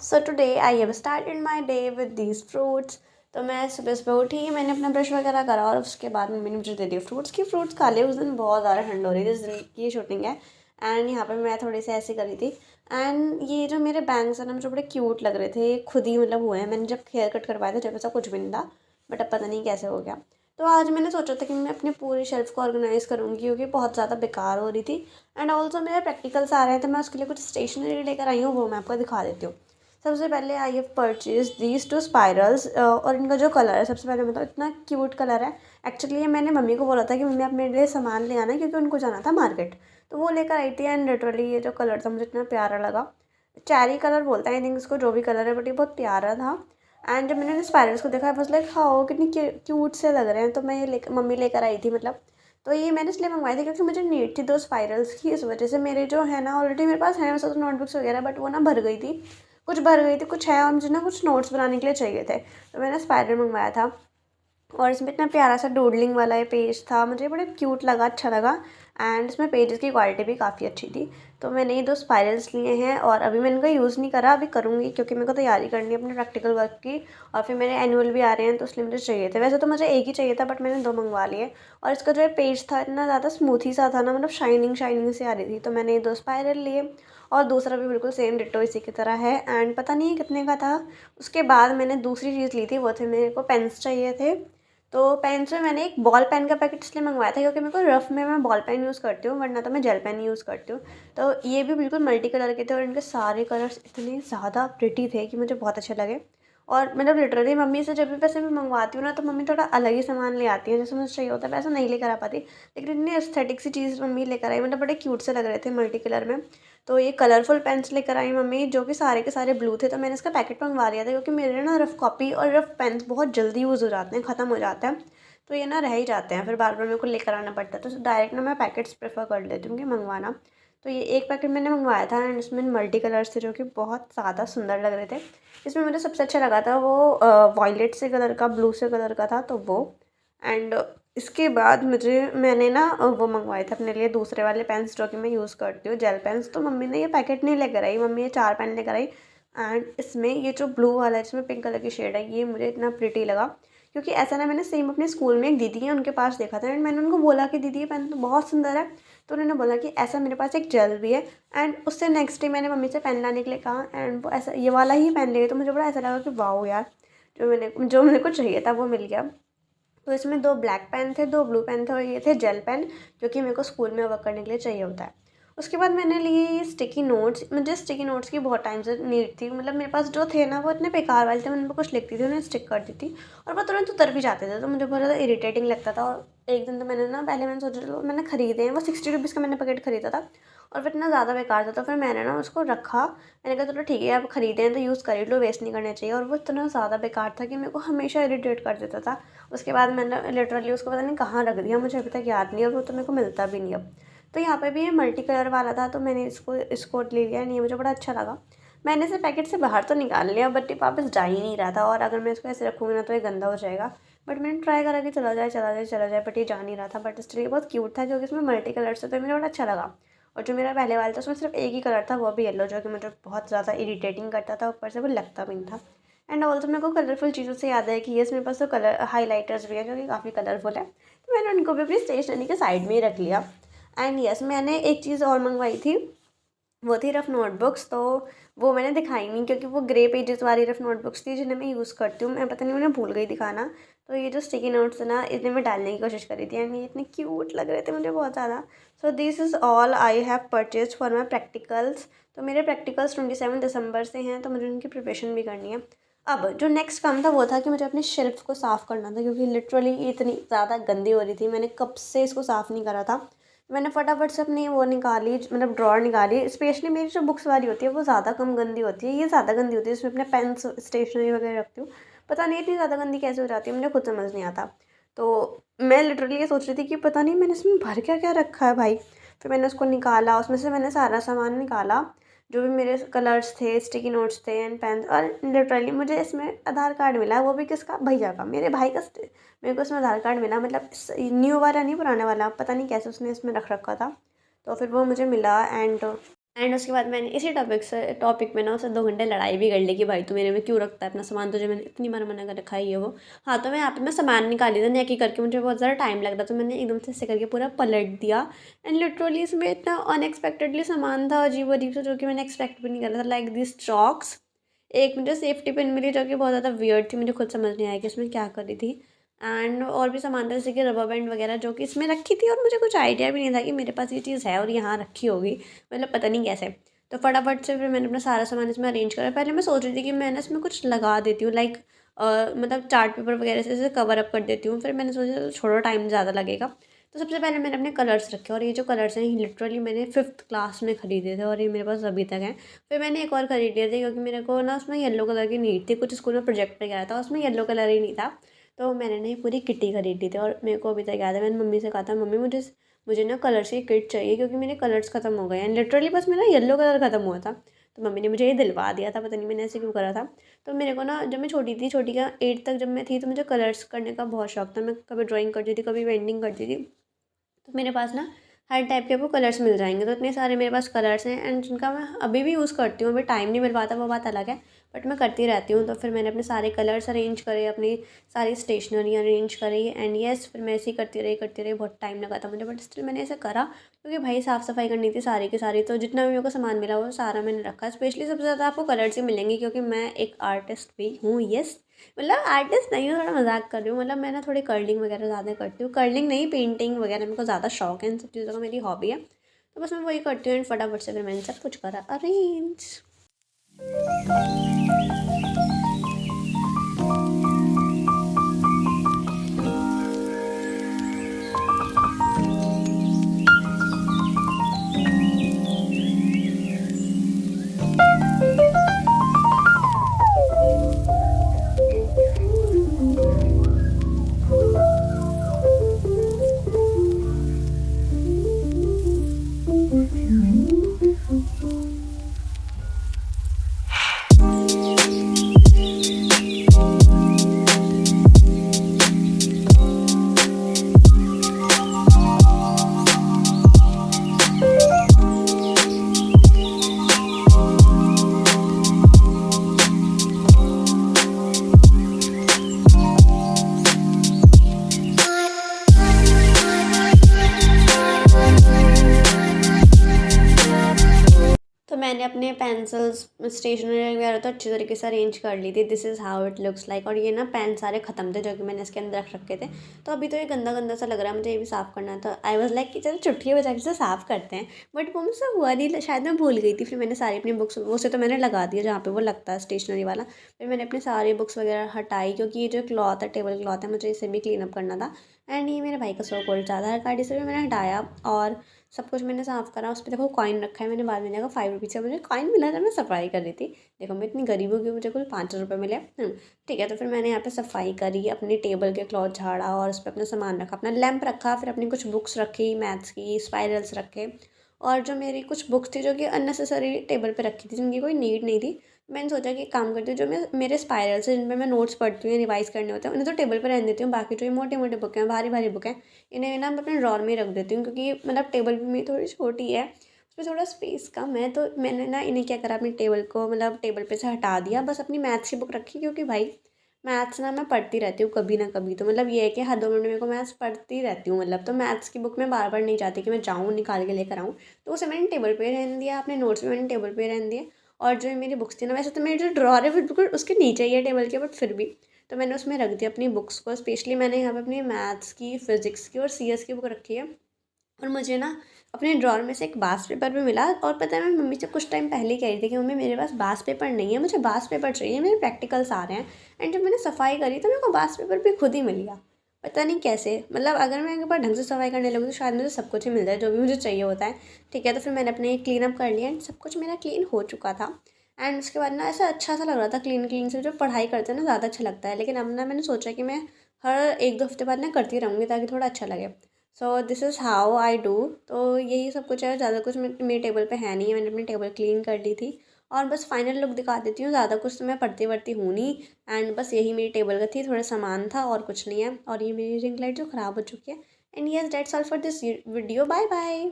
So today I have started my day with these fruits. तो मैं सुबह सुबह उठी, मैंने अपना ब्रश वगैरह करा और उसके बाद मम्मी ने मुझे दे दिए फ्रूट्स खा लिए। उस दिन बहुत ज़्यादा ठंड हो रही थी जिस दिन की शूटिंग है। एंड यहाँ पे मैं थोड़ी सी ऐसी करी थी। एंड ये जो मेरे बैंग्स हैं ना, मुझे बड़े क्यूट लग रहे थे, ये खुद ही मतलब हुए हैं। मैंने जब हेयर कट करवाया था जब ऐसा कुछ भी नहीं था, बट अब पता नहीं कैसे हो गया। तो आज मैंने सोचा था कि मैं अपनी पूरी शेल्फ को ऑर्गेनाइज़ करूँगी क्योंकि बहुत ज़्यादा बेकार हो रही थी। एंड ऑल्सो मेरे प्रैक्टिकल्स आ रहे हैं तो मैं उसके लिए कुछ स्टेशनरी लेकर आई हूँ, वो मैं आपको दिखा देती हूँ। सबसे पहले I have purchase these two spirals और इनका जो कलर है, सबसे पहले मतलब इतना क्यूट कलर है। एक्चुअली ये मैंने मम्मी को बोला था कि मम्मी आप मेरे लिए सामान ले आना क्योंकि उनको जाना था मार्केट। तो वो लेकर आई थी एंड लिटरली ये जो कलर था मुझे इतना प्यारा लगा। चेरी कलर बोलता है आई थिंक इसको, जो भी कलर है, बट ये बहुत प्यारा था। एंड जब मैंने स्पायरल्स को देखा बस लाइक हाँ कितनी क्यूट से लग रहे हैं, तो मैं ये मम्मी लेकर आई थी मतलब। तो ये मैंने इसलिए मंगवाई थी क्योंकि मुझे नीड थी दो स्पायरल्स की। इस वजह से मेरे जो है ना, ऑलरेडी मेरे पास है वैसे तो नोटबुक्स वगैरह, बट वो ना भर गई थी, कुछ भर गई थी, कुछ है और मुझे ना कुछ नोट्स बनाने के लिए चाहिए थे। तो मैंने स्पाइरल मंगवाया था और इसमें इतना प्यारा सा डूडलिंग वाला ये पेज था, मुझे बड़े क्यूट लगा, अच्छा लगा। एंड इसमें पेजेस की क्वालिटी भी काफ़ी अच्छी थी। तो मैंने ये दो स्पाइरल्स लिए हैं और अभी मैंने इनका यूज़ नहीं करा, अभी करूँगी क्योंकि मेरे को तैयारी करनी है अपने प्रैक्टिकल वर्क की। और फिर मेरे एनुअल भी आ रहे हैं तो इसलिए मुझे चाहिए थे। वैसे तो मुझे एक ही चाहिए था बट मैंने दो मंगवा लिए। और इसका जो पेज था इतना ज़्यादा स्मूथी सा था ना, मतलब शाइनिंग शाइनिंग से आ रही थी। तो मैंने ये दो स्पाइरल लिए और दूसरा भी बिल्कुल सेम डिट्टो इसी की तरह है। एंड पता नहीं कितने का था। उसके बाद मैंने दूसरी चीज़ ली थी, वो थे मेरे को पेन्स चाहिए थे। तो पेन्स में मैंने एक बॉल पेन का पैकेट इसलिए मंगवाया था क्योंकि मेरे को रफ़ में मैं बॉल पेन यूज़ करती हूँ, वरना तो मैं जेल पेन यूज़ करती हूँ। तो ये भी बिल्कुल मल्टी कलर के थे और इनके सारे कलर्स इतने ज़्यादा प्रिटी थे कि मुझे बहुत अच्छे लगे। और मतलब लिटरली मम्मी से जब भी वैसे मैं मंगवाती हूँ ना, तो मम्मी थोड़ा अलग ही सामान ले आती है जैसे मुझे चाहिए होता है, वैसा नहीं लेकर आ पाती। लेकिन इतनी एस्थेटिक सी चीज़ मम्मी लेकर आई, मतलब बड़े क्यूट से लग रहे थे मल्टी कलर में। तो ये कलरफुल पेन्स लेकर आई मम्मी, जो कि सारे के सारे ब्लू थे। तो मैंने इसका पैकेट मंगवा लिया था क्योंकि मेरे ना रफ़ कॉपी और रफ़ पेन्स बहुत जल्दी यूज़ हो जाते हैं, ख़त्म हो जाते हैं। तो ये ना रह ही जाते हैं, फिर बार बार मेरे को लेकर आना पड़ता है। तो डायरेक्ट ना मैं पैकेट्स प्रेफर कर लेती हूँ कि मंगवाना। तो ये एक पैकेट मैंने मंगवाया था एंड इसमें मल्टी कलर्स थे जो कि बहुत ज़्यादा सुंदर लग रहे थे। इसमें मुझे सबसे अच्छा लगा था वो वॉयलेट से कलर का, ब्लू से कलर का था, तो वो। एंड इसके बाद मैंने ना वो मंगवाए थे अपने लिए दूसरे वाले पेन्स जो कि मैं यूज़ करती हूँ, जेल पेन्स। तो मम्मी ने ये पैकेट नहीं लेकर आई, मम्मी ये 4 पेन लेकर आई। एंड इसमें ये जो ब्लू वाला है जिसमें पिंक कलर की शेड है, ये मुझे इतना प्रिटी लगा क्योंकि ऐसा ना मैंने सेम अपने स्कूल में एक दीदी है उनके पास देखा था। एंड मैंने उनको बोला कि दीदी ये पेन तो बहुत सुंदर है। तो उन्होंने बोला कि ऐसा मेरे पास एक जेल भी है। एंड उससे नेक्स्ट डे मैंने मम्मी से पेन लाने के लिए कहा एंड वो ऐसा ये वाला ही पेन ले गई। तो मुझे बड़ा ऐसा लगा कि वाओ यार, जो मेरे को चाहिए था वो मिल गया। तो इसमें 2 ब्लैक पेन थे, 2 ब्लू पेन थे और ये थे जेल पेन, जो कि मेरे को स्कूल में वर्क करने के लिए चाहिए होता है। उसके बाद मैंने लिए ये स्टिकी नोट्स। मुझे स्टिकी नोट्स की बहुत टाइम से नीड थी, मतलब मेरे पास जो थे ना वो इतने बेकार वाले थे, मैं उन पर कुछ लिखती थी उन्हें स्टिक कर दी थी और वो तुरंत उतर भी जाते थे, तो मुझे बहुत ज़्यादा इरिटेटिंग लगता था। और एक दिन तो मैंने ना, पहले मैंने सोचा चलो मैंने खरीदे हैं, वो 60 रुपीज़ का मैंने पैकेट खरीदा था और फिर इतना ज़्यादा बेकार था, तो फिर मैंने ना उसको रखा। मैंने कहा चलो ठीक है, आप खरीदे हैं तो यूज़ कर ही लो, वेस्ट नहीं करना चाहिए। और वो इतना ज़्यादा बेकार था कि मेरे को हमेशा इरिटेट कर देता था। उसके बाद मैंने लिटरली उसको पता नहीं कहाँ रख दिया, मुझे अभी तक याद नहीं, और वो तो मेरे को मिलता भी नहीं अब। तो यहाँ पे भी ये मल्टी कलर वाला था तो मैंने इसको ले लिया, नहीं मुझे बड़ा अच्छा लगा। मैंने इसे पैकेट से बाहर तो निकाल लिया बट ये वापस जा ही नहीं रहा था, और अगर मैं इसको ऐसे रखूँगी ना तो ये गंदा हो जाएगा। बट मैंने ट्राई करा कि चला जाए चला जाए चला जाए, बट ये जा नहीं रहा था। बट स्टिल ये बहुत क्यूट था क्योंकि इसमें मल्टी कलर से, तो मुझे बड़ा अच्छा लगा। और जो मेरा पहले वाला था उसमें सिर्फ एक ही कलर था, वो भी येलो, जो कि मुझे बहुत ज़्यादा इरिटेटिंग करता था, ऊपर से वो लगता भी नहीं था। एंड ऑल्सो मेरे को कलरफुल चीज़ों से याद है कि ये मेरे पास तो कलर हाइलाइटर्स भी हैं जो कि काफ़ी कलरफुल है, तो मैंने उनको भी अपनी स्टेशनरी के साइड में ही रख लिया। एंड यस, मैंने एक चीज़ और मंगवाई थी, वो थी रफ़ नोटबुक्स। तो वो मैंने दिखाई नहीं क्योंकि वो ग्रे पेजेस वाली रफ़ नोटबुक्स थी जिन्हें मैं यूज़ करती हूँ, मैं पता नहीं उन्हें भूल गई दिखाना। तो ये जो स्टिकी नोट्स है ना, इन्हें मैं डालने की कोशिश करी थी एंड ये इतने क्यूट लग रहे थे मुझे बहुत ज़्यादा। So this is all I have purchase for my practicals. तो मेरे प्रैक्टिकल्स 27 दिसंबर से हैं, तो मुझे उनकी प्रिपरेशन भी करनी है। अब जो नेक्स्ट काम था वो था कि मुझे अपनी शेल्फ़ को साफ़ करना था क्योंकि लिटरली इतनी ज़्यादा गंदी हो रही थी, मैंने कब से इसको साफ़ नहीं करा था। मैंने फटाफट से अपनी वो निकाली, मतलब ड्रॉअर निकाली। स्पेशली मेरी जो बुक्स वाली होती है वो ज़्यादा कम गंदी होती है, ये ज़्यादा गंदी होती है, इसमें अपने पेन्स स्टेशनरी वगैरह रखती हूँ। पता नहीं इतनी ज़्यादा गंदी कैसे हो जाती है, मुझे खुद समझ नहीं आता। तो मैं लिटरली ये सोच रही थी कि पता नहीं मैंने इसमें भर क्या क्या रखा है भाई। फिर मैंने उसको निकाला, उसमें से मैंने सारा सामान निकाला, जो भी मेरे कलर्स थे, स्टिकी नोट्स थे एंड पेन। और लिटरली मुझे इसमें आधार कार्ड मिला, वो भी किसका, भैया का, मेरे भाई का। मेरे को इसमें आधार कार्ड मिला, मतलब न्यू वाला नहीं, पुराना वाला, पता नहीं कैसे उसने इसमें रख रखा था। तो फिर वो मुझे मिला एंड एंड उसके बाद मैंने इसी टॉपिक में ना उससे 2 घंटे लड़ाई भी कर ली कि भाई तू मेरे में क्यों रखता है अपना सामान, तुझे मैंने इतनी बार मना कर रखा है ये वो। हाँ, तो मैं यहाँ पे मैं सामान निकाली था नहीं करके, मुझे बहुत ज़्यादा टाइम लग रहा था, तो मैंने एकदम से ऐसे करके पूरा पलट दिया। एंड लिटरली इसमें इतना अनएक्सपेक्टेडली सामान था अजीब अजीब से, जो कि मैंने एक्सपेक्ट भी नहीं करा था, लाइक दिस चॉक्स। एक मुझे सेफ्टी पिन मिली जो कि बहुत ज़्यादा वियर्ड थी, मुझे खुद समझ नहीं आया कि इसमें क्या करी थी। एंड और भी सामान था जैसे कि रबर बैंड वगैरह जो कि इसमें रखी थी, और मुझे कुछ आइडिया भी नहीं था कि मेरे पास ये चीज़ है और यहाँ रखी होगी, मतलब पता नहीं कैसे। तो फटाफट से फिर मैंने अपना सारा सामान इसमें अरेंज करा। पहले मैं सोच रही थी कि मैं ना इसमें कुछ लगा देती हूँ, लाइक मतलब चार्ट पेपर वगैरह से इसे कवर अप कर देती हूँ। फिर मैंने सोचा छोड़ो, टाइम ज़्यादा लगेगा। तो सबसे पहले मैंने अपने कलर्स रखे, और ये जो कलर्स हैं लिटरली मैंने 5th क्लास में ख़रीदे थे और ये मेरे पास अभी तक हैं। फिर मैंने एक और ख़रीद लिए थे क्योंकि मेरे को ना उसमें येलो कलर की नीड थी, कुछ स्कूल में प्रोजेक्ट वगैरह था उसमें येलो कलर ही नहीं था। तो मैंने ना ये पूरी किट्टी खरीद ली थी, और मेरे को अभी तक याद है मैंने मम्मी से कहा था, मम्मी मुझे मुझे ना कलर्स की किट चाहिए क्योंकि मेरे कलर्स ख़त्म हो गए हैं। लिटरली बस मेरा येलो कलर ख़त्म हुआ था, तो मम्मी ने मुझे ये दिलवा दिया था, पता नहीं मैंने ऐसे क्यों करा था। तो मेरे को ना जब मैं छोटी थी, छोटी का 8th तक जब मैं थी, तो मुझे कलर्स करने का बहुत शौक था। मैं कभी ड्राइंग करती थी, कभी पेंटिंग करती थी। तो मेरे पास ना हर टाइप के आपको कलर्स मिल जाएंगे, तो इतने सारे मेरे पास कलर्स हैं एंड जिनका मैं अभी भी यूज़ करती हूँ। अभी टाइम नहीं मिल पाता वो बात अलग है, बट मैं करती रहती हूँ। तो फिर मैंने अपने सारे कलर्स अरेंज करे, अपनी सारी स्टेशनरी अरेंज करी, एंड यस फिर मैं ऐसे ही करती रही। बहुत टाइम लगा था मुझे, बट स्टिल मैंने ऐसा करा क्योंकि भाई साफ़ सफाई करनी थी सारी की सारी। तो जितना भी मेरे को सामान मिला वो सारा मैंने रखा। स्पेशली सबसे ज़्यादा आपको कलर्स ही मिलेंगे क्योंकि मैं एक आर्टिस्ट भी हूँ। यस, मतलब आर्टिस्ट नहीं हूँ, थोड़ा मजाक कर रही हूँ। मतलब मैं ना थोड़ी कर्लिंग वगैरह ज़्यादा करती हूँ, कर्लिंग नहीं पेंटिंग वगैरह मेरे को ज़्यादा शौक है, इन सब चीज़ों का मेरी हॉबी है। तो बस मैं वही करती हूँ एंड फटाफट से फिर मैंने सब कुछ करा अरेंज। तो मैंने अपने पेंसिल्स स्टेशनरी वगैरह तो अच्छी तरीके से अरेंज कर ली थी। This is how it looks like. और ये ना पेन सारे ख़त्म थे जो कि मैंने इसके अंदर रख रखे थे। तो अभी तो ये गंदा गंदा सा लग रहा है, मुझे ये भी साफ़ करना है। तो आई वाज लाइक कि चलो चुटकी बजा के से साफ़ करते हैं, बट वो मुझसे हुआ नहीं, शायद मैं भूल गई थी। फिर मैंने सारी अपनी बुक्स उसे तो मैंने लगा दिया जहाँ पर वो लगता है स्टेशनरी वाला। फिर मैंने अपनी सारी बुक्स वगैरह हटाई क्योंकि ये जो क्लॉथ है, टेबल क्लॉथ है, मुझे इसे भी क्लीन अप करना था। एंड ये मेरे भाई का सो कॉल्ड आधार कार्ड, इसे भी मैंने हटाया और सब कुछ मैंने साफ़ करा। उस पे देखो कॉइन रखा है, मैंने बाद में देखा 5 रुपीज़ का मुझे कॉइन मिला था, मैं सफाई कर रही थी। देखो मैं इतनी गरीब हूँ कि मुझे कुल 5 रुपये मिले। ठीक है, तो फिर मैंने यहाँ पे सफाई करी, अपनी टेबल के क्लॉथ झाड़ा और उस पर अपना सामान रखा, अपना लैंप रखा, फिर अपनी कुछ बुक्स रखी, मैथ्स की स्पायरल्स रखे। और जो मेरी कुछ बुक्स थी जो कि अननेसेसरी टेबल पे रखी थी, जिनकी कोई नीड नहीं थी, मैंने सोचा कि एक काम करती हूँ, जो मैं मेरे स्पायरल्स हैं जिन पे मैं नोट्स पढ़ती हूँ या रिवाइज़ करने होते हैं, उन्हें तो टेबल पे रहने देती हूँ। बाकी जो ये मोटे मोटे बुक हैं, भारी भारी बुक हैं, इन्हें ना मैं अपने ड्रॉर में ही रख देती हूँ क्योंकि मतलब टेबल भी मेरी थोड़ी छोटी है, उसमें थोड़ा स्पेस कम है। तो मैंने ना इन्हें क्या करा, अपनी टेबल को मतलब टेबल पे से हटा दिया, बस अपनी मैथ्स की बुक रखी क्योंकि भाई मैथ्स ना मैं पढ़ती रहती हूँ कभी ना कभी। तो मतलब ये है कि हर 2 मिनट मेरे को मैथ्स पढ़ती रहती हूँ, मतलब तो मैथ्स की बुक में बार बार नहीं चाहती कि मैं जाऊँ निकाल के लेकर आऊँ। तो उसे मैंने टेबल पे रहने दिया, अपने नोट्स भी मैंने टेबल पे रहने दिए। और जो मेरी बुक्स थी ना, वैसे तो मेरी जो ड्रॉर है वो बिल्कुल उसके नीचे ही है टेबल के, बट फिर भी तो मैंने उसमें रख दिया अपनी बुक्स को। स्पेशली मैंने यहाँ पे अपनी मैथ्स की, फिजिक्स की और सीएस की बुक रखी है। और मुझे ना अपने ड्रॉर में से एक बास पेपर भी मिला, और पता है मैं मम्मी से कुछ टाइम पहले ही कह रही थी कि मम्मी मेरे पास बास पेपर नहीं है, मुझे बास पेपर चाहिए, मेरे प्रैक्टिकल्स आ रहे हैं। एंड जब मैंने सफाई करी तो मेरे को बास पेपर भी खुद ही मिल गया, पता नहीं कैसे। मतलब अगर मैं एक बार ढंग से सफाई करने लगूँ तो शायद मुझे सब कुछ ही मिल जाए जो भी मुझे चाहिए होता है। ठीक है, तो फिर मैंने अपने क्लीन अप कर लिया एंड सब कुछ मेरा क्लीन हो चुका था। एंड उसके बाद ना ऐसा अच्छा सा लग रहा था, क्लीन क्लीन से। जो पढ़ाई करते हैं ना ज़्यादा अच्छा लगता है, लेकिन अब ना मैंने सोचा कि मैं हर 1-2 हफ्ते बाद ना करती रहूँगी ताकि थोड़ा अच्छा लगे। So this is how I do. तो यही सब कुछ है, ज़्यादा कुछ मेरे टेबल पे है नहीं है। मैंने अपनी टेबल क्लीन कर ली थी और बस फाइनल लुक दिखा देती हूँ। ज़्यादा कुछ तो मैं पढ़ती वढ़ती हूँ नहीं। एंड बस यही मेरी टेबल का थी, थोड़ा सामान था और कुछ नहीं है। और ये मेरी रिंग लाइट जो ख़राब हो चुकी है। And yes that's all for this video. Bye bye.